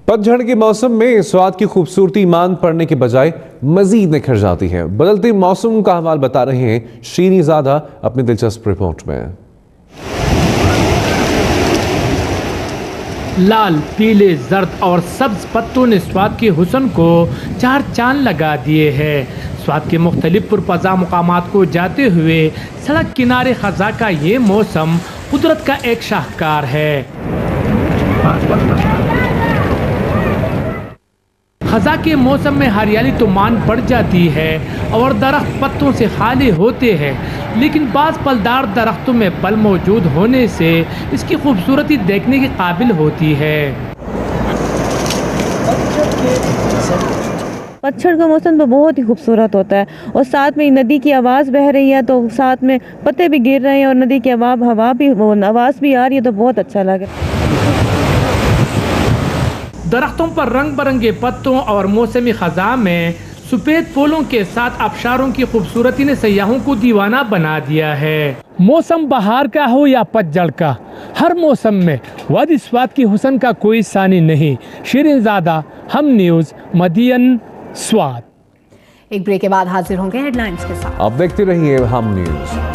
पतझड़ के मौसम में स्वाद की खूबसूरती मान पड़ने के बजाय मजीद निखर जाती है। बदलते मौसम का हवाल बता रहे हैं शीरीज़ादा अपनी दिलचस्प रिपोर्ट में। लाल, पीले, जर्द और सब्ज पत्तों ने स्वाद के हुस्न को चार चांद लगा दिए हैं। स्वाद के मुख्तलिफ पुरफ़ज़ा मुकामात को जाते हुए सड़क किनारे खज़ा का ये मौसम कुदरत का एक शाहकार है। खज़ा के मौसम में हरियाली तो मान पड़ जाती है और दरख्त पत्तों से खाली होते हैं, लेकिन बाज़ फलदार दरख्तों में पल मौजूद होने से इसकी खूबसूरती देखने के काबिल होती है। पतझड़ का मौसम तो बहुत ही खूबसूरत होता है और साथ में नदी की आवाज़ बह रही है तो साथ में पत्ते भी गिर रहे हैं और नदी की हवा भी आवाज़ भी आ रही है तो बहुत अच्छा लगे। दरख्तों पर रंग बिरंगे पत्तों और मौसमी खज़ा में सफ़ेद फूलों के साथ आबशारों की खूबसूरती ने सयाहों को दीवाना बना दिया है। मौसम बहार का हो या पतझड़ का, हर मौसम में वादी स्वाद की हुस्न का कोई सानी नहीं। शीरीज़ादा, हम न्यूज़, मदियन स्वाद। एक ब्रेक के बाद हाजिर होंगे हेडलाइंस के साथ। आप देखते रहिए हम न्यूज़।